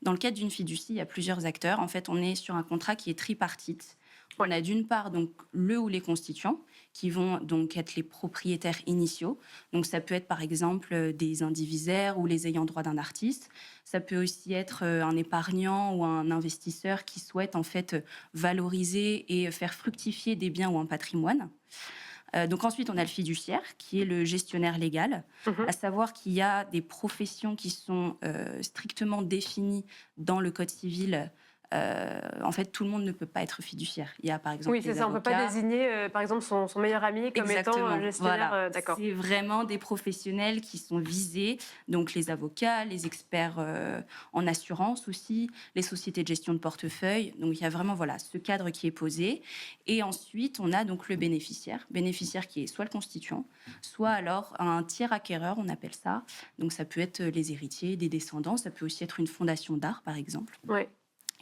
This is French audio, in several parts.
Dans le cadre d'une fiducie, il y a plusieurs acteurs. En fait, on est sur un contrat qui est tripartite. On Ouais. a d'une part donc le ou les constituants qui vont donc être les propriétaires initiaux. Donc ça peut être par exemple des indivisaires ou les ayants droit d'un artiste. Ça peut aussi être un épargnant ou un investisseur qui souhaite en fait valoriser et faire fructifier des biens ou un patrimoine. Donc ensuite, on a le fiduciaire, qui est le gestionnaire légal, à Mmh. savoir qu'il y a des professions qui sont strictement définies dans le code civil. En fait, tout le monde ne peut pas être fiduciaire. Il y a par exemple Oui, c'est les ça, on ne peut pas avocats. désigner, par exemple, son meilleur ami comme étant, Exactement, gestionnaire, voilà. d'accord. C'est vraiment des professionnels qui sont visés, donc les avocats, les experts en assurance aussi, les sociétés de gestion de portefeuille. Donc il y a vraiment voilà ce cadre qui est posé. Et ensuite, on a donc le bénéficiaire qui est soit le constituant, soit alors un tiers acquéreur, on appelle ça. Donc ça peut être les héritiers, des descendants, ça peut aussi être une fondation d'art, par exemple. Ouais.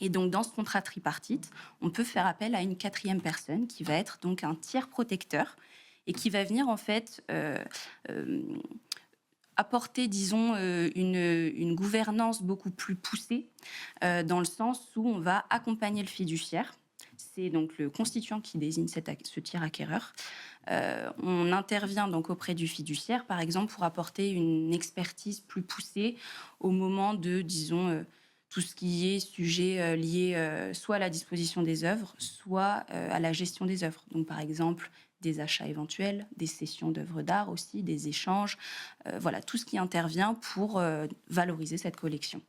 Et donc, dans ce contrat tripartite, on peut faire appel à une quatrième personne qui va être donc un tiers protecteur et qui va venir en fait euh, apporter, disons, une gouvernance beaucoup plus poussée dans le sens où on va accompagner le fiduciaire. C'est donc le constituant qui désigne ce tiers acquéreur. On intervient donc auprès du fiduciaire, par exemple, pour apporter une expertise plus poussée au moment de, disons, tout ce qui est sujet lié soit à la disposition des œuvres, soit à la gestion des œuvres. Donc, par exemple, des achats éventuels, des cessions d'œuvres d'art aussi, des échanges, voilà, tout ce qui intervient pour valoriser cette collection.